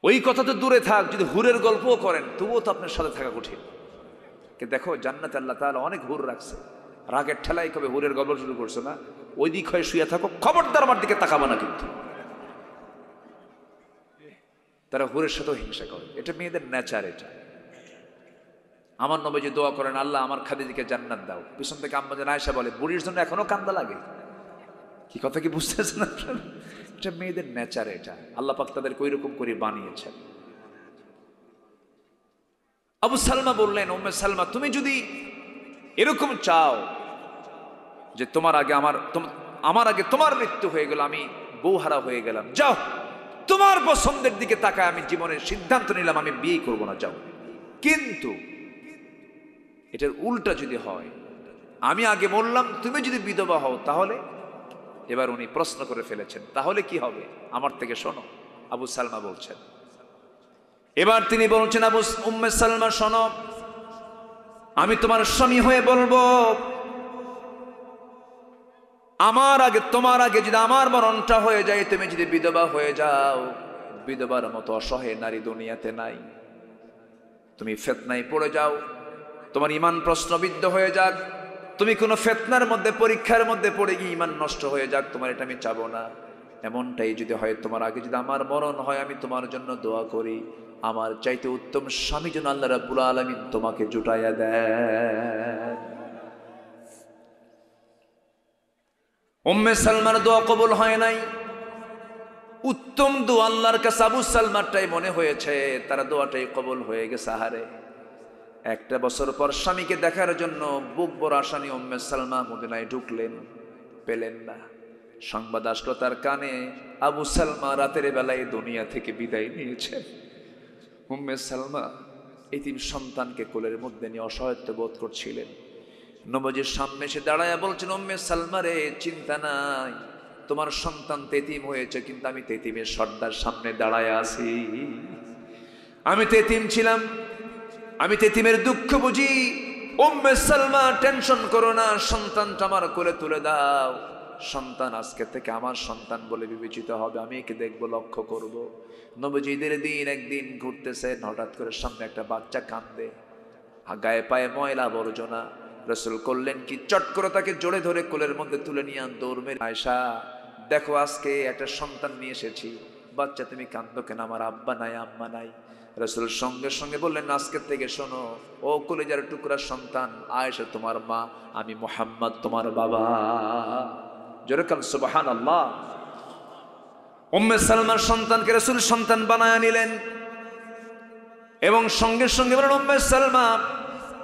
ওই কথা তো দূরে থাক, যদি হুরের গল্পও করেন তবুও তো আপনার সাথে থাকা কঠিন। কিন্তু দেখো জান্নাতে আল্লাহ তাআলা অনেক হুর রাখছে। রাগের ঠেলাই কবে হুরের গল্প শুরু করছো না, ওই দিক হয়ে শুয়ে থাকো, খবরদার আমার দিকে তাকাবো না কিন্তু। তারা হুরের সাথেও হিংসা করে, এটা মেয়েদের নেচার। এটা আমার নবীজি দোয়া করেন, আল্লাহ আমার খাদিজাকে জান্নাত দাও। পিছন থেকে আম্মা জান আয়েশা বলে, বুড়ির জন্য এখনো কান্দা লাগে। কি কথা কি বুঝতেছেন আপনারা? এটা মেয়েদের নেচার। এটা আল্লাহ পাক তাদেরকে ওইরকম করে বানিয়েছেন। আবু সালমা বললেন, উম্মে সালমা তুমি যদি এরকম চাও যে তোমার আগে তোমার মৃত্যু হয়ে গেল, আমি বউহারা হয়ে গেলাম, যাও তোমার পছন্দের দিকে তাকায় আমি জীবনের সিদ্ধান্ত নিলাম আমি বিয়ে করব না, যাও। কিন্তু এটার উল্টা যদি হয়, আমি আগে বললাম তুমি যদি বিধবা হও তাহলে। এবার উনি প্রশ্ন করে ফেলেছেন, তাহলে কি হবে আমার থেকে শোনো। আবু সালমা বলছেন, এবার তিনি বলছেন, উম্মে সালমা শোনো, আমি তোমার স্বামী হয়ে বলবো, তোমার আগে যদি আমার মরণটা হয়ে যায়, তুমি যদি বিধবা হয়ে যাও, বিধবার মতো অসহায় নারী দুনিয়াতে নাই। তুমি ফিতনায় পড়ে যাও, তোমার ঈমান প্রশ্নবিদ্ধ হয়ে যাক, তুমি কোনো ফিতনার মধ্যে পরীক্ষার মধ্যে পড়ে গিয়ে ঈমান নষ্ট হয়ে যাক, তোমার এটা আমি চাবো না। এমনটাই যদি হয়, তোমার আগে যদি আমার মরণ হয়, আমি তোমার জন্য দোয়া করি আমার চাইতে উত্তম স্বামী যেন আল্লাহ রাব্বুল আলামিন তোমাকে জুটাইয়া দেন। উম্মে সালমার দোয়া কবুল হয় নাই। উত্তম দোয়া আল্লাহর কাছে আবু সালমারটাই মনে হয়েছে, তার দোয়াটাই কবুল হয়ে গেছে। আহারে, একটা বছর পর স্বামীকে দেখার জন্য বুক বড় আশা নিয়ে উম্মে সালমা মদিনায় ঢুকলেন, পেলেন না। সংবাদ আসলো তার কানে, আবু সালমা রাতের বেলায় দুনিয়া থেকে বিদায় নিয়েছেন। উম্মে সালমা এতিম সন্তানকে কোলের মধ্যে নিয়ে অসহায়ত্ব বোধ করছিলেন। নবীজির সামনে এসে দাঁড়ায় বলছেন, উম্মে সালমা রে, চিন্তা নাই, তোমার সন্তান তেতিম হয়েছে, কিন্তু আমি তেতিমের সর্দার সামনে দাঁড়ায় আছি। আমি তেতিম ছিলাম, আমি তেতিমের দুঃখ বুঝি। উম্মে সালমা টেনশন করো না, সন্তানটা আমার কোলে তুলে দাও। সন্তান আজকে থেকে আমার সন্তান বলে বিবেচিত হবে, আমি একে দেখবো, লক্ষ্য করব। নবীজি ঈদের দিন একদিন ঘুরতেছেন, হঠাৎ করে সামনে একটা বাচ্চা কান্দে, গায়ে পায়ে ময়লা আবর্জনা। রাসূল করলেন কি, চট করে তাকে জোরে ধরে কোলের মধ্যে তুলে নিয়ে দৌড় মেরে, আয়েশা দেখো আজকে একটা সন্তান নিয়ে এসেছি, বাচ্চা তুমি কান্দো কেন, আমার আব্বা নাই আম্মা নাই। রাসূল সঙ্গে সঙ্গে বললেন, আজকের থেকে শোনো, ও কলিজার টুকরা সন্তান, আয়েশা তোমার মা, আমি মুহাম্মদ তোমার বাবা। জোরে কান সুবহানাল্লাহ। উম্মে সালমার সন্তানকে রাসূল সন্তান বানায় নিলেন এবং সঙ্গে সঙ্গে বললেন, উম্মে সালমা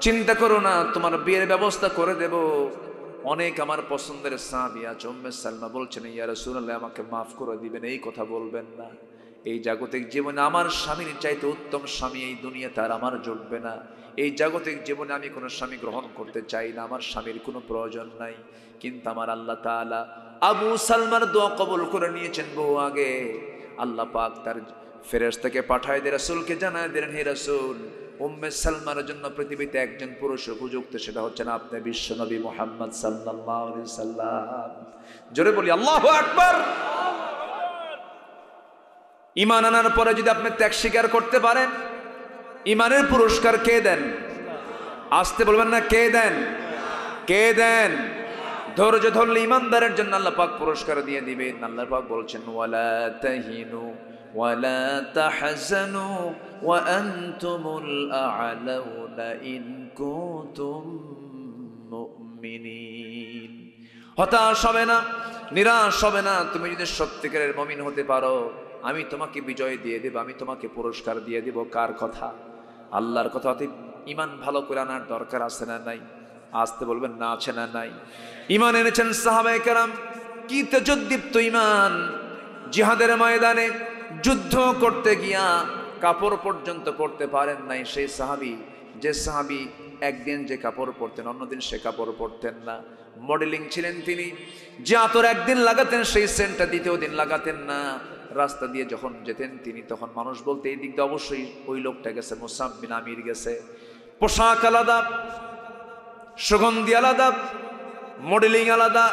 চিন্তা করো না, তোমার বিয়ের ব্যবস্থা করে দেব, অনেক আমার পছন্দের সাহাবী আছে। উম্মে সালমা বলছেন, ইয়া রাসূলুল্লাহ আমাকে মাফ করে দিবেন, এই কথা বলবেন না। এই জাগতিক জীবনে আমার স্বামীর চাইতে উত্তম স্বামী এই দুনিয়াতে আর আমার জুটবে না। এই জাগতিক জীবনে আমি কোনো স্বামী গ্রহণ করতে চাই না, আমার স্বামীর কোনো প্রয়োজন নাই। কিন্তু আমার আল্লাহ তাআলা আবু সালমার দোয়া কবুল করে নিয়েছেন বহু আগে। আল্লাহ পাক তার ফেরেশতাকে পাঠায় দিয়ে রাসূলকে জানায় দিলেন, হে রাসূল, উম্মে সালমার জন্য পৃথিবীতে একজন পুরুষ উপযুক্ত, সেটা হচ্ছেন আপনি, বিশ্বনবী মুহাম্মদ সাল্লাল্লাহু আলাইহি সাল্লাম। জোরে বলি আল্লাহু আকবার। ঈমান আনার পরে যদি আপনি ত্যাগ স্বীকার করতে পারেন, ঈমানের পুরস্কার কে দেন? আসতে বলবেন না, কে দেন? কে দেন? ধৈর্য ধরলে ঈমানদারের জন্য আল্লাহ পাক পুরস্কার দিয়ে দিবেন। আল্লাহ পাক বলছেন, ওয়ালা তাহিনু ওয়ালা তাহজানু ওয়া আনতুমুল আ'লাউনা ইন কুনতুম মুমিনিন। হতাশ হবে না, নিরাশ হবে না, তুমি যদি সত্যিকারের মুমিন হতে পারো, আমি তোমাকে বিজয় দিয়ে দেব, আমি তোমাকে পুরস্কার দিয়ে দেব। কার কথা? আল্লাহর কথা। ঈমান ভালো করে আনার দরকার আছে না নাই? আসতে বলবেন না, আছে না নাই? ঈমান এনেছেন সাহাবায়ে কেরাম, কি তেজোদ্দীপ্ত ঈমান! জিহাদের ময়দানে যুদ্ধ করতে গিয়া কাপড় পর্যন্ত পরতে পারেন নাই সেই সাহাবী, যে সাহাবী একদিন যে কাপড় পরতেন অন্যদিন সে কাপড় পরতেন না। মডেলিং ছিলেন তিনি, যে আতর একদিন লাগাতেন সেই সেন্টটা দ্বিতীয় দিন লাগাতেন না। রাস্তা দিয়ে যখন যেতেন তিনি, তখন মানুষ বলতে এই দিক দিয়ে অবশ্যই ওই লোকটা গেছে, মুসআব বিন আমির গেছে। পোশাক আলাদা, সুগন্ধি আলাদা, মডেলিং আলাদা।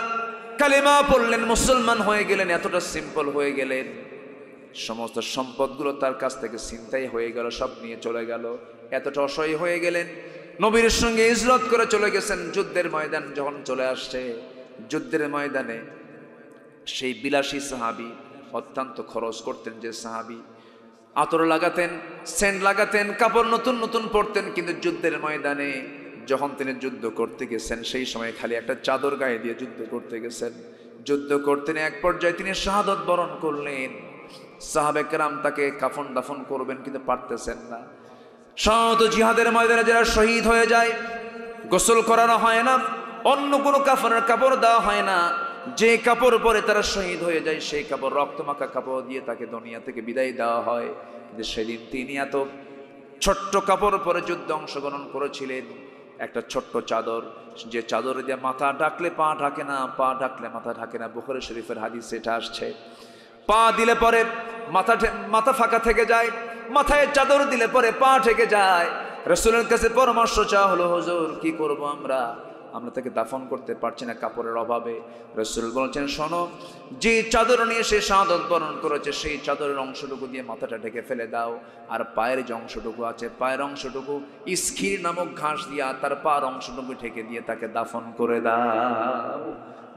কালেমা পড়লেন, মুসলমান হয়ে গেলেন, এতটা সিম্পল হয়ে গেলেন। সমস্ত সম্পদগুলো তার কাছ থেকে ছিনতাই হয়ে গেল, সব নিয়ে চলে গেল। এতটা অসহায় হয়ে গেলেন, নবীর সঙ্গে হিজরত করে চলে গেছেন। যুদ্ধের ময়দান যখন চলে আসছে, যুদ্ধের ময়দানে সেই বিলাসী সাহাবী, অত্যন্ত খরচ করতেন যে সাহাবী, আতর লাগাতেন, সেন্ট লাগাতেন, কাপড় নতুন নতুন পরতেন, কিন্তু যুদ্ধের ময়দানে যখন তিনি যুদ্ধ করতে গেছেন সেই সময় খালি একটা চাদর গায়ে দিয়ে যুদ্ধ করতে গেছেন। যুদ্ধ করতেন, এক পর্যায়ে তিনি শাহাদত বরণ করলেন। সাহাবে কেরাম তাকে কাফন দাফন করবেন, কিন্তু পারতেছেন না। শত জিহাদের ময়দানে যারা শহীদ হয়ে যায়, গোসল করানো হয় না, অন্য কোনো কাফনের কাপড় দেওয়া হয় না, যে কাপড় পরে তারা শহীদ হয়ে যায় সেই কাপড় রক্তমাখা কাপড় দিয়ে তাকে দুনিয়া থেকে বিদায় দেওয়া হয়। কিন্তু সেদিন তিনি এত ছোট্ট কাপড় পরে যুদ্ধে অংশগ্রহণ করেছিলেন, একটা ছোট্ট চাদর, যে চাদর দিয়ে মাথা ঢাকলে পা ঢাকে না, পা ঢাকলে মাথা ঢাকে না। বুখারী শরীফের হাদিস এটা আসছে। পা দিলে পরে মাথা ফাঁকা থেকে যায়, মাথায় চাদর দিলে পরে পা ঢেকে যায়। রাসূলের কাছে পরামর্শ চাওয়া হলো, হুজুর কি করব আমরা তাকে দাফন করতে পারছি না কাপড়ের অভাবে। রাসূল বলেছেন, শোনো, যে চাদর নিয়ে সে শাহাদত বরণ করেছে সেই চাদরের অংশটুকু দিয়ে মাথাটা ঢেকে ফেলে দাও, আর পায়ের যে অংশটুকু আছে পায়ের অংশটুকু ইস্কির নামক ঘাস দিয়া তার পার অংশটুকু ঢেকে দিয়ে তাকে দাফন করে দাও।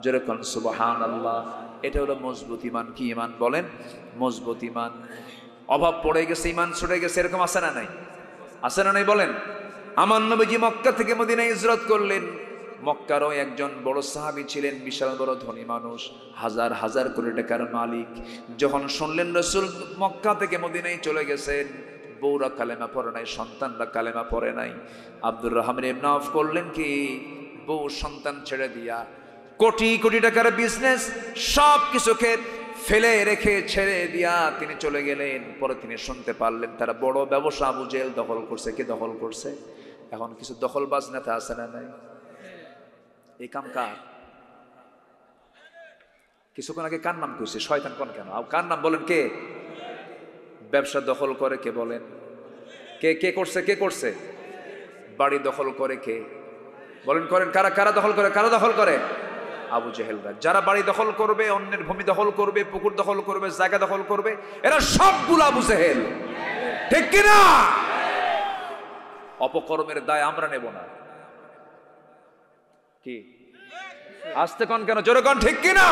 যেরকম সুবহানাল্লাহ। এটা হলো মজবুত ইমান। কি ইমান বলেন? মজবুত ইমান। অভাব পড়ে গেছে, ইমান ছুটে গেছে, এরকম আছে না নাই? আছে না নাই বলেন? আমার নবীজি মক্কা থেকে মদিনায় হিজরত করলেন। মক্কারও একজন বড় সাহাবী ছিলেন, বিশাল বড় ধনী মানুষ, হাজার হাজার কোটি টাকার মালিক। যখন শুনলেন রাসূল মক্কা থেকে মদিনায় চলে গেছেন, বউরা কালেমা পড়ে নাই, সন্তানরা কালেমা পড়ে নাই, আব্দুর রহমান ইবনে আওফ করলেন কি, বউ সন্তান ছেড়ে দিয়া কোটি কোটি টাকার বিজনেস সব কিছুকে ফেলে রেখে ছেড়ে দিয়া তিনি চলে গেলেন। পরে তিনি শুনতে পারলেন তারা বড় ব্যবসা আবু জেহেল দখল করছে। কে দখল করছে? এখন কিছু দখলবাজ নেতা আছে না নাই? এই কাম কার? কিছুক্ষণ আগে কার নাম কইছে? শয়তান কোন কেন? কার নাম বলেন? কে ব্যবসা দখল করে? কে বলেন? কে কে করছে? কে করছে? বাড়ি দখল করে কে বলেন? করেন কারা? কারা দখল করে? কারা দখল করে? আবু জেহেলরা। যারা বাড়ি দখল করবে, অন্যের ভূমি দখল করবে, পুকুর দখল করবে, জায়গা দখল করবে, এরা সবগুলো আবু জেহেল। ঠিক কিনা? অপকর্মের দায় আমরা নেব না। কি আসতে কোন কেন? জোরে কোন, ঠিক কিনা?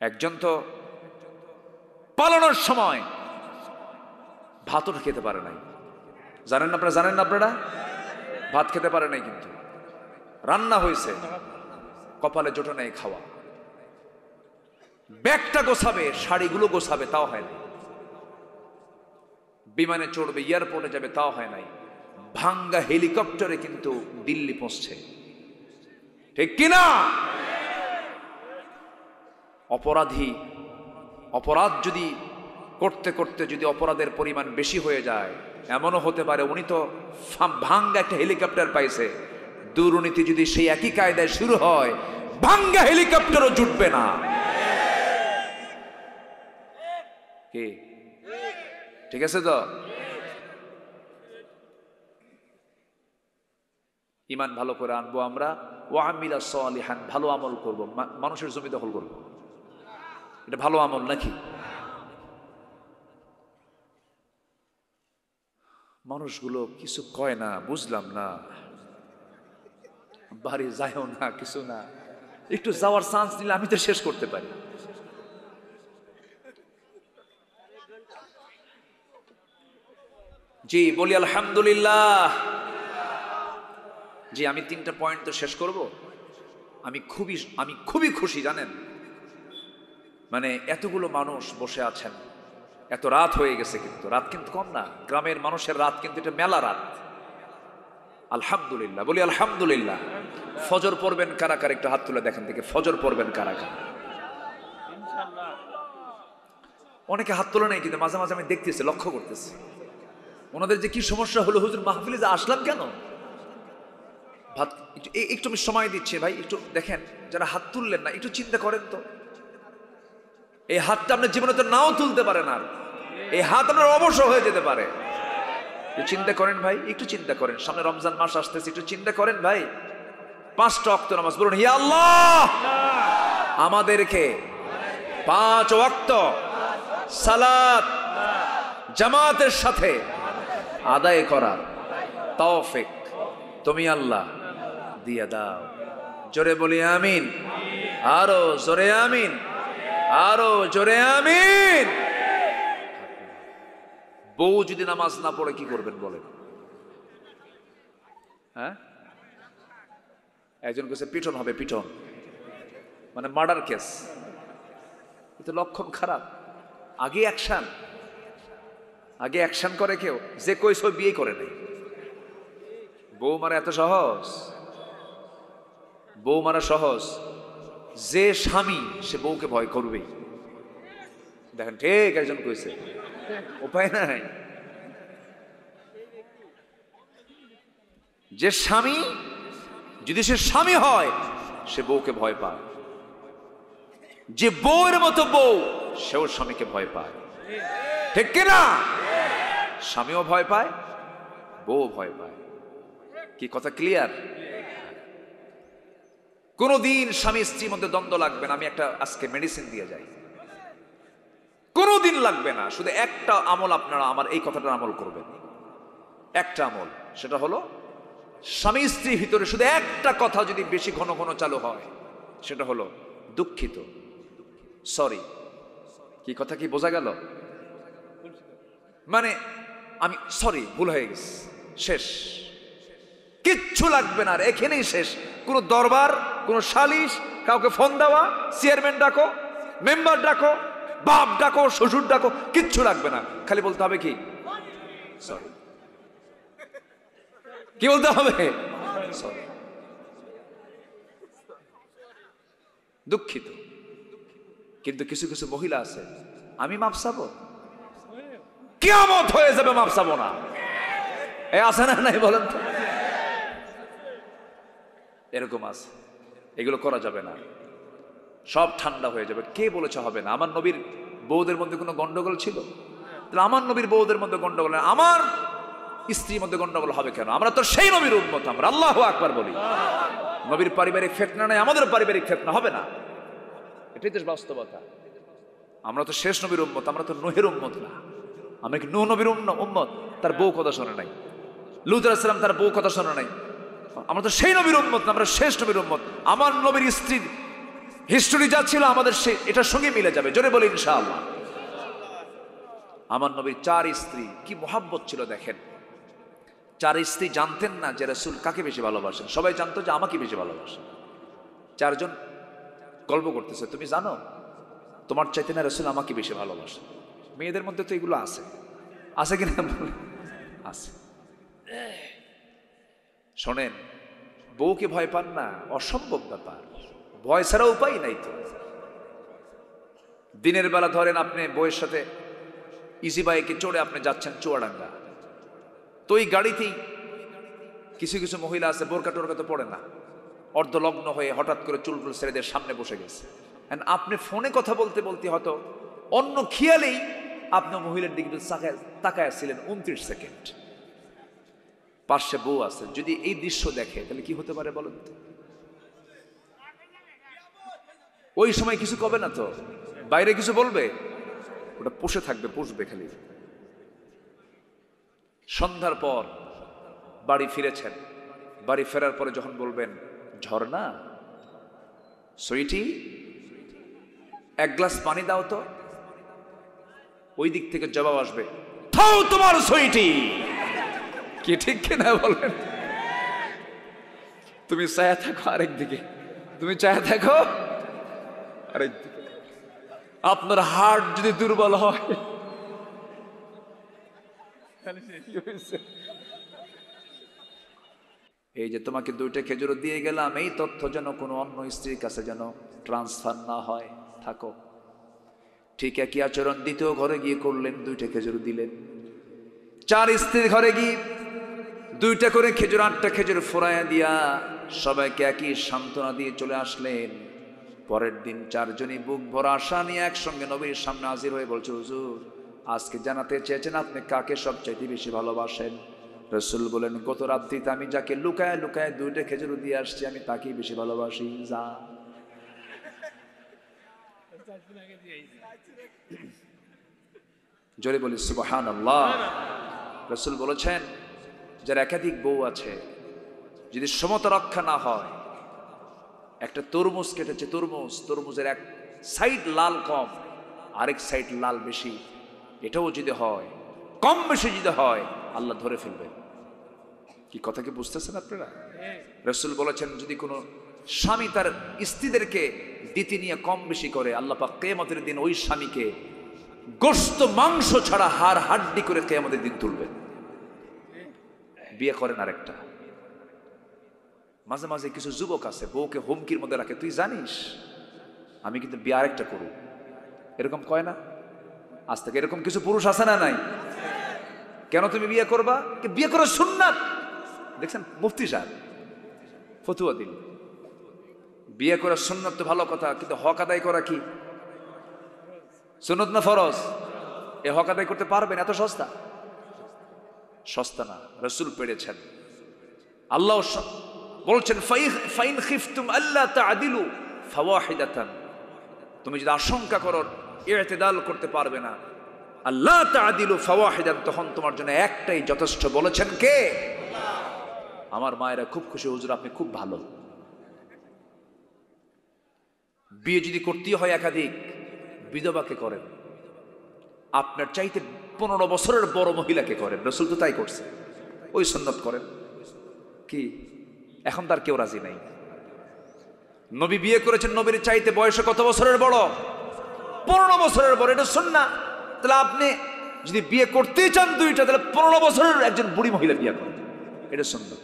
একজন তো পালানোর সময় ভাতও খেতে পারে নাই। জানেন না আপনারা? জানেন না আপনারা? ভাত খেতে পারে নাই, কিন্তু রান্না হয়েছে, কপালে জোটে নাই খাওয়া। ব্যাগটা গোছাবে, শাড়িগুলো গোছাবে, তাও হয় নাই। বিমানে চড়বে, এয়ারপোর্টে যাবে, তাও হয় নাই। ভাঙ্গা হেলিকপ্টারে কিন্তু দিল্লি পৌঁছছে। ঠিক কিনা? অপরাধ যদি করতে করতে যদি অপরাধের পরিমাণ বেশি হয়ে যায়, এমনও হতে পারে উনি তো ভাঙ্গা একটা হেলিকপ্টার পাইছে। দুর্নীতি যদি সেই একই কায়দায় শুরু হয়, ভাঙ্গা হেলিকপ্টারও জুটবে না। কি ঠিক আছে তো? ইমান ভালো করে আনবো আমরা। ওয়ামিলা সালিহান, ভালো আমল করব। মানুষের জমি দখল করব, এটা ভালো আমল নাকি? মানুষগুলো কিছু কয় না, বুঝলাম না, বাড়ি যায়ও না, কিছু না। একটু যাওয়ার চান্স নিলে আমি তো শেষ করতে পারি। জি বলি আলহামদুলিল্লাহ। জি, আমি 3টা পয়েন্ট তো শেষ করব। আমি খুবই খুশি, জানেন, মানে এতগুলো মানুষ বসে আছেন, এত রাত হয়ে গেছে, কিন্তু রাত কিন্তু কম না। গ্রামের মানুষের রাত কিন্তু এটা মেলা রাত। আলহামদুলিল্লাহ, বলি আলহামদুলিল্লাহ। ফজর পড়বেন কারা কারা? একটু হাত তুলে দেখেন থেকে, ফজর পড়বেন কারা কারা? অনেকে হাত তোলে নাই, কিন্তু মাঝে মাঝে আমি দেখতেছি, লক্ষ্য করতেছি ওনাদের যে কি সমস্যা হলো। হুজুর মাহফিলে যে আসলাম কেন? ভাত একটু আমি সময় দিচ্ছি ভাই, একটু দেখেন। যারা হাত তুললেন না, একটু চিন্তা করেন তো। এই হাতটা আপনার জীবনে তো নাও তুলতে পারেন, আর এই হাত আপনার অবসর হয়ে যেতে পারে। চিন্তা করেন ভাই, একটু চিন্তা করেন। সামনে রমজান মাস আসতেছে, একটু চিন্তা করেন ভাই। 5টা ওয়াক্ত নামাজ বলুন, হে আল্লাহ আমাদেরকে 5 ওয়াক্ত সালাত জামাতের সাথে আদায় করার তৌফিক তুমি আল্লাহ দিয়ে দাও। জোরে বলি আমিন, আরো জোরে আমিন, আরো জোরে আমিন। বউ যদি নামাজ না পড়ে কি করবেন বলেন? হ্যাঁ, একজন কাছে পিটন হবে, পিটন মানে মার্ডার কেস, এটা লক্ষণ খারাপ। আগে অ্যাকশন করে কেউ, যে কই সব বিয়ে করে নাই। বউ মারা এত সহজ? বউ মারা সহজ? যে স্বামী সে বউকে ভয় করবেই। দেখেন ঠিক একজন কইছে, উপায় নাই। যে স্বামী, যদি সে স্বামী হয় সে বউকে ভয় পায়। যে বউয়ের মতো বউ সেও স্বামীকে ভয় পায়, ঠিক কিনা? স্বামীও ভয় পায়, বউ ভয় পায়। কি কথা ক্লিয়ার? কোনদিন স্বামী স্ত্রীর মধ্যে দ্বন্দ্ব লাগবে না। আমি একটা আজকে মেডিসিন দিয়ে যাই, কোনদিন লাগবে না। শুধু একটা আমল আপনারা আমার এই কথাটার আমল করবেন, একটা আমল। সেটা হলো স্বামী স্ত্রীর ভিতরে শুধু একটা কথা যদি বেশি ঘন ঘন চালু হয়, সেটা হলো দুঃখিত, সরি। কি কথা কি বোঝা গেল? মানে আমি সরি, ভুল হয়ে গেছে, শেষ, কিচ্ছু লাগবে না আর, এখানেই শেষ। কোনো দরবার, কোনো সালিশ, কাউকে ফোন দেওয়া, চেয়ারম্যান ডাকো, মেম্বার ডাকো, বাপ ডাকো, শ্বশুর ডাকো, কিচ্ছু লাগবে না। খালি বলতে হবে কি? সরি। কি বলতে হবে? সরি, দুঃখিত। কিন্তু কিছু কিছু মহিলা আছে, আমি মাপ চাবো, কিয়ামত হয়ে যাবে মাপ চাবো না। এ আছে না নাই বলেন তো? এরকম আছে, এগুলো করা যাবে না, সব ঠান্ডা হয়ে যাবে। কে বলেছে হবে না? আমার নবীর বউদের মধ্যে কোনো গন্ডগোল ছিল? তাহলে আমার নবীর বউদের মধ্যে গন্ডগোল, আমার স্ত্রীর মধ্যে গন্ডগোল হবে কেন? আমরা তো সেই নবীর উম্মত, আমরা আল্লাহু আকবার বলি। নবীর পারিবারিক ফিতনা নাই, আমাদের পারিবারিক ফিতনা হবে না, এটাই তো বাস্তবতা। আমরা তো শেষ নবীর উম্মত, আমরা তো নূহের উম্মত না। আমরা কি নূহ নবীর উম্মত? তার বউ কথা শোনে নাই। লূত আলাইহিস সালাম তার বউ কথা শোনে নাই। আমরা তো সেই নবীর উম্মত না, আমরা শেষ নবীর উম্মত। আমার নবীর স্ত্রীর হিস্টোরি যা ছিল আমাদের সে এটার সঙ্গে মিলে যাবে, জোরে বলি ইনশাআল্লাহ। আমার নবীর 4 স্ত্রী, কি মোহাব্বত ছিল দেখেন। 4 স্ত্রী জানতেন না যে রাসূল কাকে বেশি ভালোবাসেন, সবাই জানতো যে আমাকে বেশি ভালোবাসেন। 4 জন গল্প করতেছে, তুমি জানো তোমার চাইতে না রাসূল আমাকে বেশি ভালোবাসে। মেয়েদের মধ্যে তো এগুলো আছে, আছে কিনা? আছে। শোনেন, বউকে ভয় পান না, অসম্ভব ব্যাপার, ভয় ছাড়া উপায় নাই তো। দিনের বেলা ধরেন আপনি বউয়ের সাথে ইজি বাইকে চড়ে আপনি যাচ্ছেন চুয়াডাঙ্গা, তো ওই গাড়িতেই কিছু কিছু মহিলা আছে বোরকা টোরকা তো পড়ে না, অর্ধলগ্ন হয়ে হঠাৎ করে চুলগুলো ছেলেদের সামনে বসে গেছে। আপনি ফোনে কথা বলতে বলতে হয়তো অন্য খেয়ালেই আপনি মহিলার দিকে তাকায় ছিলেন 29 সেকেন্ড, পাশে বউ আছে। যদি এই দৃশ্য দেখে তাহলে কি হতে পারে বলেন তো? ওই সময় কিছু কবে না তো, বাইরে কিছু বলবে, ওটা পুষে থাকবে, পুষবে খালি। সন্ধ্যার পর বাড়ি ফিরেছেন, বাড়ি ফেরার পরে যখন বলবেন ঝর্ণা সুইটি 1 গ্লাস পানি দাও তো, ওই দিক থেকে জবাব আসবে থাও তোমার সুইটি। কি ঠিক কিনা বলেন? তুমি চায়া থাকো আরেক দিকে, তুমি চায়া থাকো আরেক দিকে। আপনার হার্ট যদি দুর্বল হয়, এই যে তোমাকে 2টা খেজুর দিয়ে গেলাম, এই তথ্য যেন কোনো অন্য স্ত্রীর কাছে যেন ট্রান্সফার না হয়, থাকো। ঠিক একই আচরণ দ্বিতীয় ঘরে গিয়ে করলেন, 2টা খেজুর দিলেন। 4 স্ত্রীর ঘরে গিয়ে 2টা করে খেজুর, 8টা খেজুর ফোরাইয়া দিয়া সবাইকে একই সান্ত্বনা দিয়ে চলে আসলেন। পরের দিন 4 জনই বুক ভরা আশা নিয়ে একসঙ্গে নবীর সামনে হাজির হয়ে বলছে, হুজুর আজকে জানাতে চেয়েছেন আপনি কাকে সবচাইতে বেশি ভালোবাসেন। রাসূল বলেন, গত রাত্রিতে আমি যাকে লুকায় লুকায় 2টা খেজুর দিয়ে আসছি, আমি তাকেই বেশি ভালোবাসি। যা জোরে বলি সুবহানাল্লাহ। রাসূল বলেছেন, যার একাধিক বউ আছে, যদি সমতা রক্ষা না হয়, একটা তরমুজ কেটেছে, তরমুজের এক সাইড লাল কম, আরেক সাইড লাল বেশি, এটাও যদি হয়, কম বেশি যদি হয়, আল্লাহ ধরে ফেলবে। কি কথা কি বুঝতেছেন আপনারা? রাসূল বলেছেন, যদি কোনো স্বামী তার স্ত্রীদেরকে দিতে নিয়ে কম বেশি করে, আল্লাহ পাক কিয়ামতের দিন ওই স্বামীকে গোশত মাংস ছাড়া হাড় হাড্ডি করে কিয়ামতের দিন তুলবেন। বিয়ে করেন আরেকটা। মাঝে মাঝে কিছু যুবক আছে বউকে হুমকির মধ্যে রাখে, তুই জানিস আমি কিন্তু বিয়ে আরেকটা করব, এরকম কয় না? আজ থেকে এরকম কিছু পুরুষ আছে না নাই? কেন তুমি বিয়ে করবা? বিয়ে করা সুন্নাত। দেখছেন মুফতি সাহেব ফতুয়া দিল, বিয়ে করা সুন্নাত তো ভালো কথা, কিন্তু হক আদায় করা কি সুন্নাত না ফরজ? এ হক আদায় করতে পারবেন? এত সস্তা? সস্তা না। রাসূল পেরেছেন, আল্লাহ বলছেন, ফাইন খিফতুম আল্লা তা'দিলু ফাওয়াহিদাতান, তুমি যদি আশঙ্কা করো ইতিদাল করতে পারবে না, আল্লাহ তা'দিলু ফাওয়াহিদান, তখন তোমার জন্য একটাই যথেষ্ট। বলেছেন কে? আমার মায়েরা খুব খুশি, হুজুর আপনি খুব ভালো। বিয়ে যদি করতে হয় একাধিক, বিধবাকে করেন। আপনার চাইতে 15 বছরের বড় মহিলাকে করেন। রাসূল তো তাই করছে, ওই সুন্নাত করেন। কি এখন তার কেউ রাজি নাই? নবী বিয়ে করেছেন, নবীর চাইতে বয়সে কত বছরের বড়? 15 বছরের বড়। এটা সুন্নাত। তাহলে আপনি যদি বিয়ে করতেই চান 2টা, তাহলে 15 বছরের একজন বুড়ি মহিলা বিয়ে করেন, এটা সুন্নাত।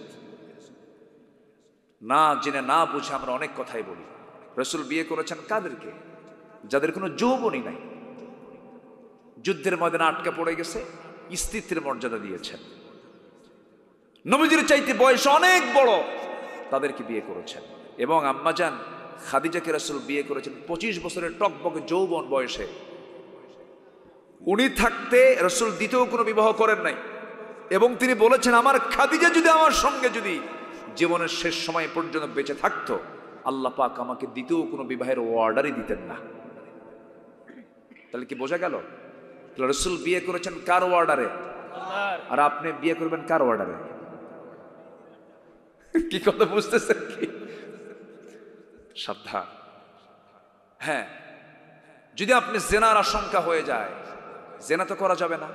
না জেনে না বুঝে আমরা অনেক কথাই বলি। রাসূল বিয়ে করেছেন কাদেরকে? যাদের কোনো যৌবনই নাই, যুদ্ধের ময়দানে আটকা পড়ে গেছে, স্ত্রীত্বের মর্যাদা দিয়েছেন। নবীজির চাইতে বয়স অনেক বড়, তাদেরকে বিয়ে করেছেন। এবং আম্মাজান খাদিজাকে রাসূল বিয়ে করেছেন 25 বছরের টকবকে যৌবন বয়সে। উনি থাকতে রাসূল দ্বিতীয় কোনো বিবাহ করেন নাই, এবং তিনি বলেছেন, আমার খাদিজা যদি আমার সঙ্গে যদি জীবনের শেষ সময় পর্যন্ত বেঁচে থাকতো, আল্লাহ পাক আমাকে দ্বিতীয় কোনো বিবাহের অর্ডারই দিতেন না। তাহলে কি বোঝা গেল? রাসূল বিয়ে করেছেন কার অর্ডারে? আর আপনি বিয়ে করবেন কার অর্ডারে? কি কথা বুঝতেছেন কি? সাবধান। হ্যাঁ, যদি আপনি জেনার আশঙ্কা হয়ে যায়, জেনা তো করা যাবে না।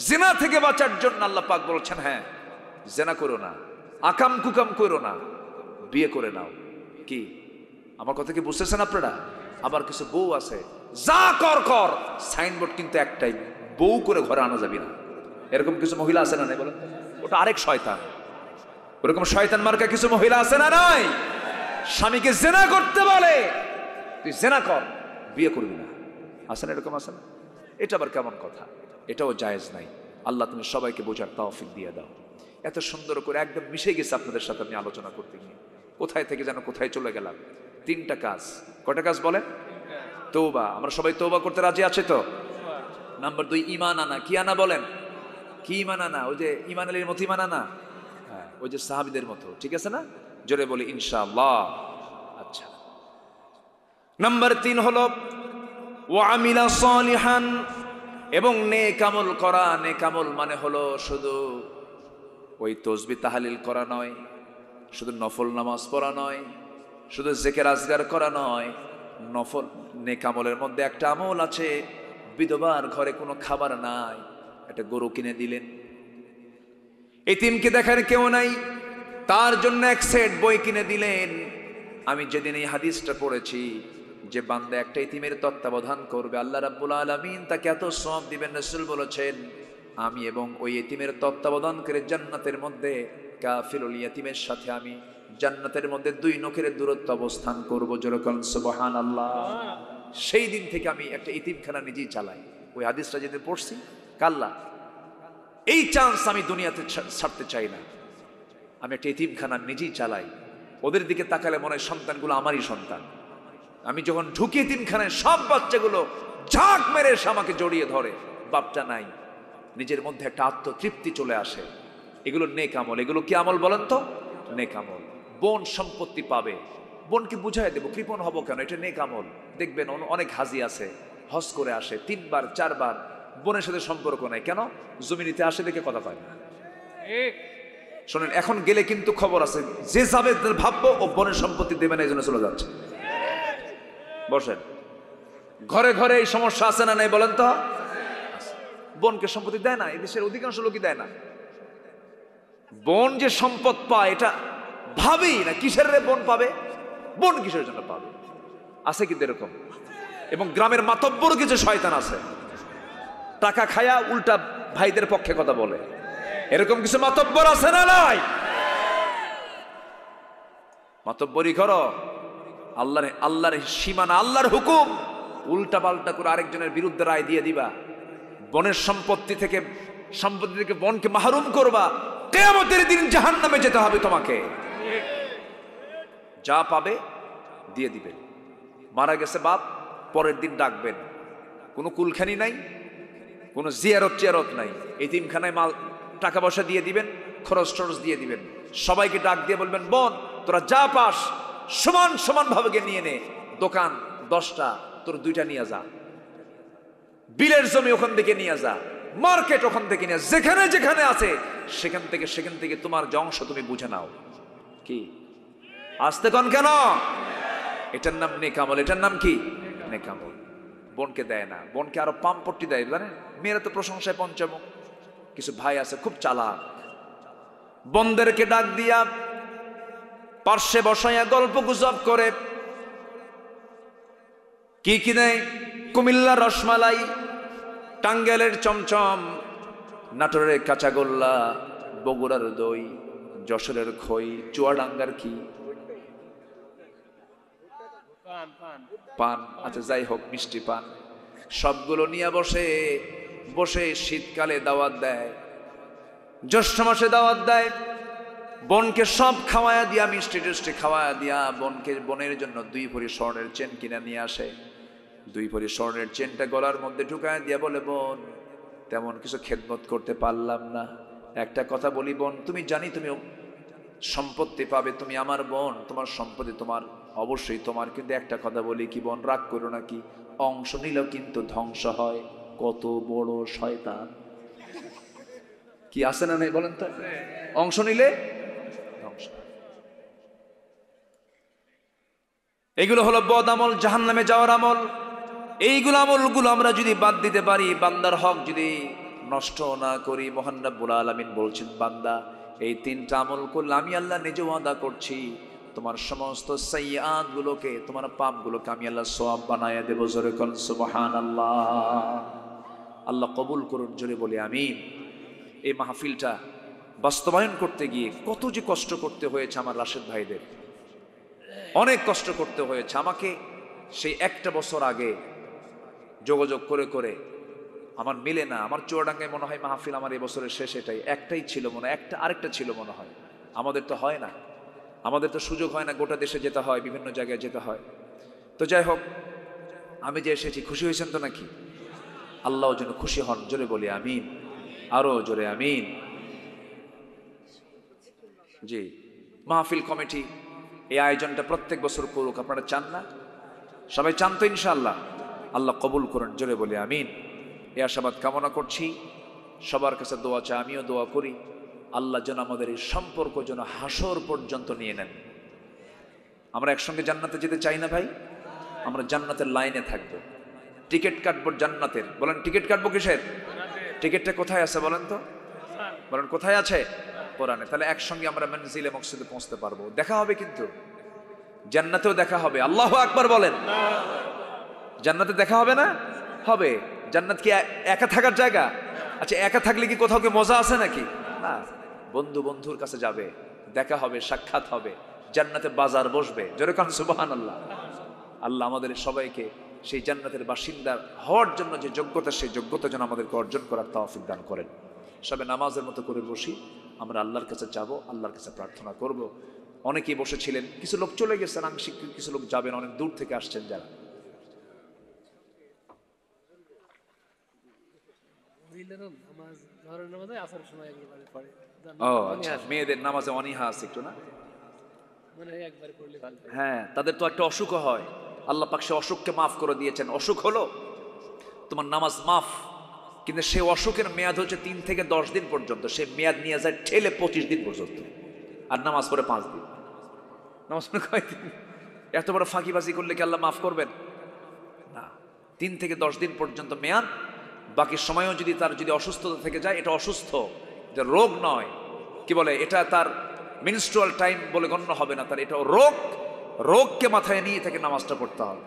জেনা থেকে বাঁচার জন্য আল্লাহ পাক বলছেন, হ্যাঁ জেনা করো না, আকাম কুকাম করো না, বিয়ে করে নাও। কি আমার কথা কি বুঝতেছেন আপনারা? আবার কিছু বউ আছে, যা কর কর, সাইনবোর্ড কিন্তু একটাই, বউ করে ঘরে আনা যাবে না। এরকম কিছু মহিলা আছে না নাই বলেন? ওটা আরেক শয়তান। ওরকম শয়তান মার্কা কিছু মহিলা আছে না নাই? স্বামীকে জেনা করতে বলে, তুই জেনা কর, বিয়ে করবি না। আসেন এরকম আসেন? এটা আবার কেমন কথা? এটাও জায়েজ নাই। আল্লাহ তুমি সবাইকে বোঝার তৌফিক দিয়ে দাও। এত সুন্দর করে একদম মিশে গেছে আপনাদের সাথে আমি আলোচনা করতে গিয়ে, কোথায় থেকে যেন কোথায় চলে গেলাম। 3টা কাজ। কয়টা কাজ বলেন? তওবা। আমরা সবাই তওবা করতে রাজি আছে তো? নাম্বার 2 ঈমান আনা। কি আনা বলেন? কি ঈমান আনা? ওই যে ঈমান আলীর মতো ঈমান আনা, হ্যাঁ ওই যে সাহাবীদের মতো, ঠিক আছে না? জোরে বলি ইনশাআল্লাহ। আচ্ছা, নাম্বার 3 হলো ওয়া আমিলা সালিহান, এবং নেক আমল করা। নেক আমল মানে হলো শুধু ওই তাসবিহ তাহলিল করা নয়, শুধু নফল নামাজ পড়া নয়, শুধু জিকির আজগার করা নয়। নফল নেক আমলের মধ্যে একটা আমল আছে, বিধবার ঘরে কোনো খাবার নাই, একটা গরু কিনে দিলেন। এতিমকে দেখেন কেউ নাই, তার জন্য 1 সেট বই কিনে দিলেন। আমি যেদিন এই হাদিসটা পড়েছি, যে বান্দা একটা ইতিমের তত্ত্বাবধান করবে, আল্লাহ রাব্বুল আলামিন তাকে এত সওয়াব দিবেন। রাসূল বলেছেন, আমি এবং ওই ইতিমের তত্ত্বাবধান করে জান্নাতের মধ্যে কাফিরুল ইতিমের সাথে আমি জান্নাতের মধ্যে 2 নখের দূরত্ব অবস্থান করব। যেরকম সুবহানাল্লাহ। সেই দিন থেকে আমি একটা ইতিমখানা নিজেই চালাই। ওই হাদিসটা যেদিন পড়ছি, কাল্লা এই চান্স আমি দুনিয়াতে ছাড়তে চাই না। আমি একটা ইতিমখানা নিজেই চালাই। ওদের দিকে তাকালে মনে হয় সন্তানগুলো আমারই সন্তান। আমি যখন ঢুকি ইতিমখানায়, সব বাচ্চাগুলো ঝাঁক মেরে এসে আমাকে জড়িয়ে ধরে। বাপটা নাই, নিজের মধ্যে একটা আত্মতৃপ্তি চলে আসে। এগুলো নেক আমল। এগুলো কি আমল বলেন তো? নেক আমল। বোন সম্পত্তি পাবে, বোনকে বুঝাই দেবো, কৃপণ হব কেন, এটা নেক আমল। দেখবেন অনেক হাজি আছে, হজ করে আসে 3 বার 4 বার, বোনের সাথে সম্পর্ক নাই, কেন? জমি নিতে আসে দেখে কথা কয় না। শোনেন, এখন গেলে কিন্তু খবর আছে, যে যাবে ভাববো ও বোনের সম্পত্তি দেবে না, এই জন্য চলে যাচ্ছে। বসেন, ঘরে ঘরে এই সমস্যা আছে না নাই বলেন তো? বোনকে সম্পত্তি দেয় না, এদেশের অধিকাংশ লোকই দেয় না। বোন যে সম্পদ পায় এটা ভাবি না, কিসের রে বোন পাবে, বোন কিসের জন্য পাবে? আছে কিন্তু এরকম। এবং গ্রামের মাতব্বর কিছু শয়তান আছে, টাকা খায়া উল্টা ভাইদের পক্ষে কথা বলে, এরকম কিছু মাতব্বর আছে না নাই? মাতব্বরি করো, আল্লাহর সীমানা, আল্লাহর হুকুম উল্টা পাল্টা করে আরেকজনের বিরুদ্ধে রায় দিয়ে দিবা, বনের সম্পত্তি থেকে বনকে মাহরুম করবা, কিয়ামতের দিন জাহান্নামে যেতে হবে তোমাকে। যা পাবে দিয়ে দিবেন। মারা গেছে বাপ, পরের দিন ডাকবেন, কোনো কুলখানি নাই, কোনো জিয়ারত নাই, এতিমখানায় মাল টাকা পয়সা দিয়ে দিবেন, খরচ টরচ দিয়ে দিবেন, সবাইকে ডাক দিয়ে বলবেন, বোন তোরা যা পাস সমান সমান ভাবে নিয়ে নে, দোকান 10টা তোর 2টা নিয়ে যা, বিলের জমি ওখান থেকে নিয়ে যা, মার্কেট ওখান থেকে নিয়ে, যেখানে যেখানে আছে সেখান থেকে তোমার যে অংশ তুমি বুঝে নাও। কি আসতে কন কেন? এটার নাম নেক আমল। এটার নাম কি? নেক আমল। বোনকে দেয় না, বোনকে আরো পাম্পট্টি দেয়, জানেন? মেয়েরা তো প্রশংসায় পঞ্চমুখ। কিছু ভাই আছে খুব চালাক, বোনদেরকে ডাক দিয়া পার্শ্বে বসাইয়া গল্প গুজব করে। কি কি নেই? কুমিল্লার রসমালাই, টাঙ্গাইলের চমচম, নাটোরের কাঁচাগোল্লা, বগুড়ার দই, যশোরের খই, চুয়াডাঙ্গার কি পান, আচ্ছা যাই হোক, মিষ্টি পান, সবগুলো নিয়ে বসে বসে শীতকালে দাওয়াত দেয়, জ্যৈষ্ঠ মাসে দাওয়াত দেয়, বোনকে সব খাওয়ায়া দিয়া, মিষ্টি টিষ্টি খাওয়ায়া দিয়া, বোনের জন্য 2 ভরি স্বর্ণের চেন কিনে নিয়ে আসে। 2 ভরি স্বর্ণের চেনটা গলার মধ্যে ঢুকায় দিয়া বলে, বোন তেমন কিছু খেদমত করতে পারলাম না, একটা কথা বলি বোন, তুমি জানি তুমি সম্পত্তি পাবে, তুমি আমার বোন, তোমার সম্পত্তি তোমার, অবশ্যই তোমার, কিন্তু একটা কথা বলি কি বোন, রাগ করো নাকি, অংশ নিলেও কিন্তু ধ্বংস হয়। কত বড় শয়তান! কি আছে না নাই বলেন তো? অংশ নিলে ধ্বংস। এগুলো হলো বদ আমল, জাহান্নামে যাওয়ার আমল। এইগুলো আমলগুলো আমরা যদি বাদ দিতে পারি, বান্দার হক যদি নষ্ট না করি, মহান রব্বুল আলামিন বলছেন, বান্দা এই 3টা আমল করলে আমি আল্লাহ নিজে ওয়াদা করছি, তোমার সমস্ত সাইয়্যাত গুলোকে, তোমার পাপ গুলোকে আমি আল্লাহ সওয়াব বানায়া দেব। জোরে কোন সুবহানাল্লাহ। আল্লাহ কবুল করুন, জোরে বলি আমিন। এই মাহফিলটা বাস্তবায়ন করতে গিয়ে কত যে কষ্ট করতে হয়েছে আমার রাশেদ ভাইদের, অনেক কষ্ট করতে হয়েছে আমাকে। সেই 1টা বছর আগে যোগাযোগ করে করে আমার মিলে না, আমার চুয়াডাঙ্গায় মনে হয় মাহফিল আমার এবছরের শেষ, একটাই ছিল মনে হয়, আরেকটা ছিল মনে হয়। আমাদের তো হয় না, আমাদের তো সুযোগ হয় না, গোটা দেশে যেতে হয়, বিভিন্ন জায়গায় যেতে হয়। তো যাই হোক, আমি যে এসেছি, খুশি হয়েছেন তো নাকি? আল্লাহ যেন খুশি হন, জোরে বলি আমিন, আরো জোরে আমিন। জি, মাহফিল কমিটি এই আয়োজনটা প্রত্যেক বছর করুক, আপনারা চান না? সবাই চান তো ইনশাআল্লাহ? আল্লাহ কবুল করেন, জোরে বলি আমিন। এই আশাবাদ কামনা করছি, সবার কাছে দোয়া চাই, আমিও দোয়া করি, আল্লাহ যেন আমাদের এই সম্পর্ক যেন হাসর পর্যন্ত নিয়ে নেন। আমরা একসঙ্গে জান্নাতে যেতে চাই না ভাই? আমরা জান্নাতের লাইনে থাকবো, টিকিট কাটবো জান্নাতের। বলেন টিকিট কাটবো কিসের? টিকিটটা কোথায় আছে বলেন তো? বলেন কোথায় আছে? কোরআনে। তাহলে একসঙ্গে আমরা মনজিলে মকসুদে পৌঁছতে পারবো, দেখা হবে, কিন্তু জান্নাতেও দেখা হবে। আল্লাহু আকবার বলেন। জান্নাতে দেখা হবে না? হবে। জান্নাত কি একা থাকার জায়গা? আচ্ছা, একা থাকলে কি কোথাও কি মজা আছে নাকি? না, বন্ধু বন্ধুর কাছে যাবে, দেখা হবে, সাক্ষাৎ হবে, জান্নাতে বাজার বসবে। জোরে কান সুবহানাল্লাহ। আল্লাহ আমাদের সবাইকে সেই জান্নাতের বাসিন্দা হওয়ার জন্য যে যোগ্যতা, সেই যোগ্যতা যেন আমাদেরকে অর্জন করার তৌফিক দান করেন। সবে নামাজের মতো করে বসি, আমরা আল্লাহর কাছে যাব, আল্লাহর কাছে প্রার্থনা করব। অনেকেই বসেছিলেন, কিছু লোক চলে গেছেন আংশিক, কিছু লোক যাবেন, অনেক দূর থেকে আসছেন যারা। ও আচ্ছা, মেয়েদের নামাজে অনীহা আছে একটু না? হ্যাঁ, তাদের তো একটা অসুখ হয়, আল্লাহ পাক সে অসুখকে মাফ করে দিয়েছেন। অসুখ হলো তোমার নামাজ মাফ, কিন্তু সে অসুখের মেয়াদ হচ্ছে 3 থেকে 10 দিন পর্যন্ত, সে মেয়াদ নিয়ে যায় ঠেলে 25 দিন পর্যন্ত, আর নামাজ পড়ে 5 দিন। নামাজ পড়ে কয়দিন? এত বড় ফাঁকিবাজি করলে কি আল্লাহ মাফ করবেন? না, 3 থেকে 10 দিন পর্যন্ত মেয়াদ। বাকি সময়ও যদি তার যদি অসুস্থতা থেকে যায়, এটা অসুস্থ, এটা রোগ নয়, কি বলে এটা, তার মিনস্ট্রুয়াল টাইম বলে গণ্য হবে না, তার এটা রোগ। রোগকে মাথায় নিয়ে থেকে নামাজটা পড়তে হবে।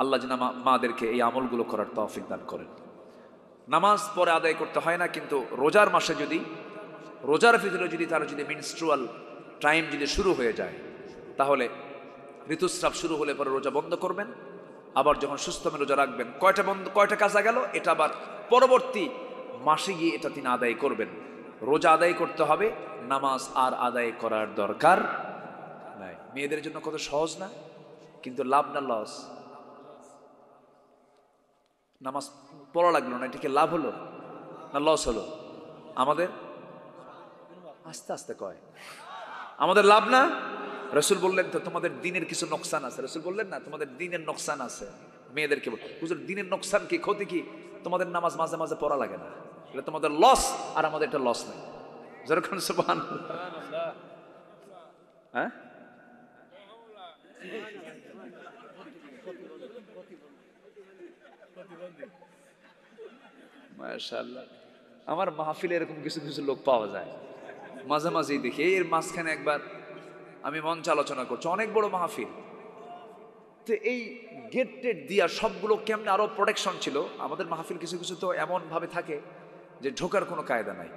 আল্লাহ যেন মাদেরকে এই আমলগুলো করার তৌফিক দান করেন। নামাজ পরে আদায় করতে হয় না, কিন্তু রোজার মাসে যদি, রোজার ভিতরে যদি তার যদি মিনস্ট্রুয়াল টাইম যদি শুরু হয়ে যায়, তাহলে ঋতুস্রাব শুরু হলে পরে রোজা বন্ধ করবেন। আবার যখন সুস্থ হবে রোজা রাখবেন। কয়টা কাজা গেল, এটা আবার পরবর্তী মাসে গিয়ে এটা তিনি আদায় করবেন। রোজা আদায় করতে হবে, নামাজ আর আদায় করার দরকার নাই। মেয়েদের জন্য কত সহজ না, কিন্তু লাভ না লস? নামাজ পড়া লাগলো না, এটা কি লাভ হলো না লস হলো? আমাদের আস্তে আস্তে কয়, আমাদের লাভ না? রসুল বললেন তো তোমাদের দিনের কিছু নোকসান আছে। রসুল বললেন না তোমাদের দিনের নোকসান আছে। মেয়েদেরকে হুজুর দিনের নোকসান কি, ক্ষতি কি? তোমাদের নামাজ মাঝে মাঝে পড়া লাগে না, এটা তোমাদের লস, আর আমাদের এটা লস নাই। যেরকম সুবহানাল্লাহ। হ্যাঁ, মাশাআল্লাহ। আমার মাহফিলে এরকম কিছু কিছু লোক পাওয়া যায়, মাঝে মাঝেই দেখি। এর মাঝখানে একবার আমি মঞ্চে আলোচনা করছি, অনেক বড় মাহফিল, তো এই গেট টেট দিয়া সবগুলো কেমনে আরো প্রোটেকশন ছিল। আমাদের মাহফিল কিছু কিছু তো এমন ভাবে থাকে যে ঢোকার কোনো কায়দা নাই।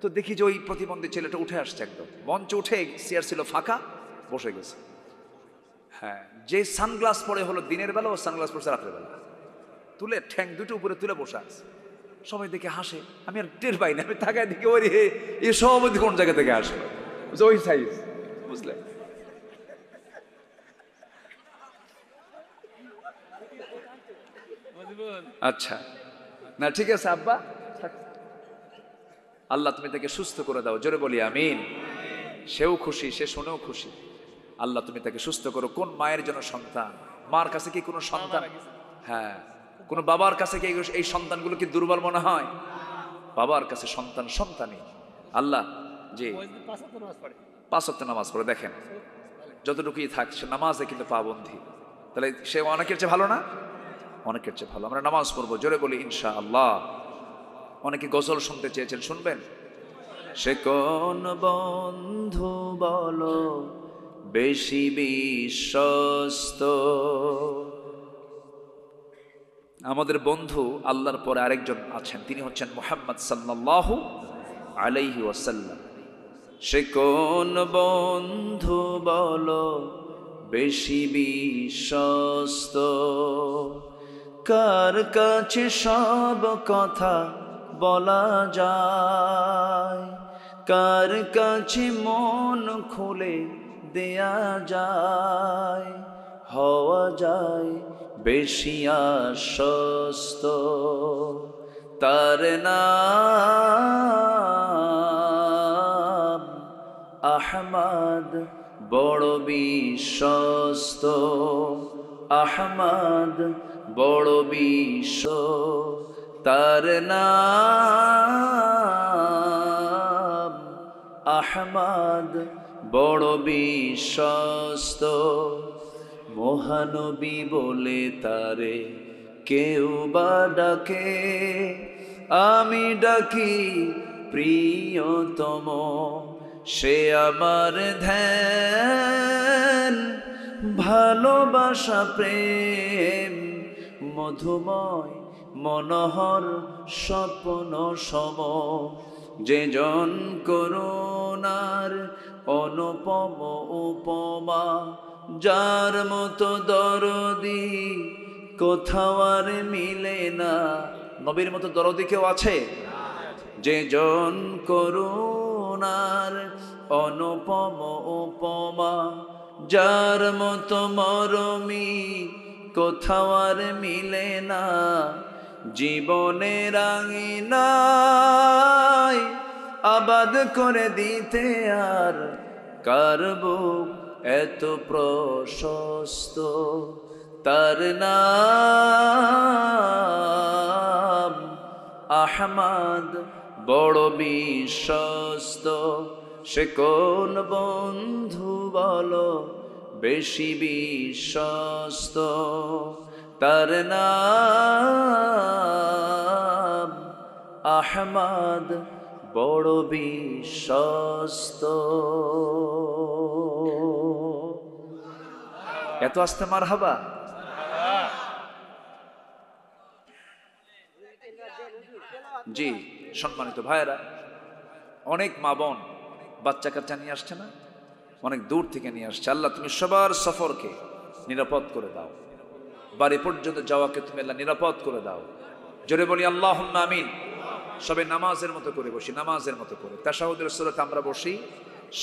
তো দেখি যে ওই প্রতিবন্ধী ছেলেটা উঠে আসছে, একদম মঞ্চে উঠে, চেয়ার ছিল ফাঁকা, বসে গেছে। হ্যাঁ, যে সানগ্লাস পরে হলো দিনের বেলা, ও সানগ্লাস পড়ছে রাতের বেলা, তুলে ঠ্যাং দুটো উপরে তুলে বসে আছে। সবাই দেখে হাসে, আমি আর টের পাই না, আমি তাকায় দেখি ওই এ সভাপতি কোন জায়গা থেকে আসে, ওই সাইজ, বুঝলেন? আচ্ছা, না ঠিক আছে আব্বা, আল্লাহ তুমি তাকে সুস্থ করে দাও, জোরে বলি আমিন। সেও খুশি, সে শুনেও খুশি। আল্লাহ তুমি তাকে সুস্থ করো। কোন মায়ের জন্য সন্তান? মার কাছে কি কোনো সন্তান, হ্যাঁ, কোন বাবার কাছে কি এই সন্তানগুলো কি দুর্বল মনে হয়? বাবার কাছে সন্তান সন্তানই। আল্লাহ যে 5 ওয়াক্ত নামাজ পড়ে, দেখেন যতটুকুই থাক সে নামাজে কিন্তু পাবন্ধী, তাহলে সে অনেকের চেয়ে ভালো না? অনেকের চেয়ে ভালো। আমরা নামাজ পড়বো, জোরে বলি ইনশাআল্লাহ। অনেকে গজল শুনতে চেয়েছেন, শুনবেন? সে কোন বন্ধু বলো বেশি বিশ্বস্ত? আমাদের বন্ধু আল্লাহর পরে আরেকজন আছেন, তিনি হচ্ছেন মুহাম্মদ সাল্লাল্লাহু আলাইহি ওয়াসাল্লাম। সে কোন বন্ধু বলো বেশি বিশ্বস্ত? কার কাছে সব কথা বলা যায়, কার কাছে মন খুলে দেয়া যায়, হওয়া যায় বেশি আশ্বস্ত। তার নাম আহমদ, বড় বিশ্বস্ত। আহমদ বড় বিশ্ব, তার নাম আহমদ, বড় বিশ্বস্ত। মহানবী বলে তারে কেউ বা ডাকে, আমি ডাকি প্রিয়তম। সে আমার ধ্যান, ভালোবাসা, প্রেম, মধুময় মনোহর স্বপ্ন সম। যে জন করুণার অনুপম উপমা, যার মতো দরদি কোথাও আর মিলে না। নবীর মতো দরদি কেউ আছে? যে জন করুণার অনুপম উপমা, যার মতো মরমি কোথাও আর মিলে না। জীবনের আঙিনায় আবাদ করে দিতে আর কার বুক এত প্রশস্ত, তার নাম আহমদ বড় বিশ্বস্ত। সে কোন বন্ধু বলো বেশি বিশ্বস্ত, তার নাম আহমদ বড় বিশ্বস্ত। এত আস্তে মারহাবা। জি সম্মানিত ভাইয়েরা, অনেক মা বোন বাচ্চা কাচ্চা নিয়ে আসছে না, অনেক দূর থেকে নিয়ে আসছে। আল্লাহ তুমি সবার সফরকে নিরাপদ করে দাও, বাড়ি পর্যন্ত যাওয়াকে তুমি আল্লাহ নিরাপদ করে দাও। জোরে বলি আল্লাহুম্মা আমিন। সবাই নামাজের মতো করে বসি, নামাজের মতো করে তাশাহুদের সূরাতে আমরা বসি,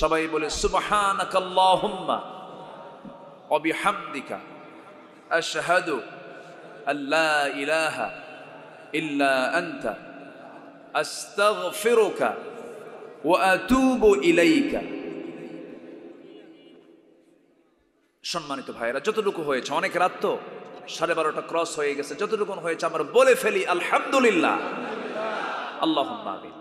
সবাই বলে সুবহানাকাল্লাহুম্মা ওয়া বিহামদিকা আশহাদু আল্লা ইলাহা ইল্লা আনতা আস্তাগফিরুকা ওয়া আতুবু ইলাইকা। সম্মানিত ভাইয়েরা, যতটুকু হয়েছে, অনেক রাত তো 12:30 ক্রস হয়ে গেছে, যতটুকু হয়েছে আমরা বলে ফেলি আলহামদুলিল্লাহ। আল্লাহুম্মা আমিন।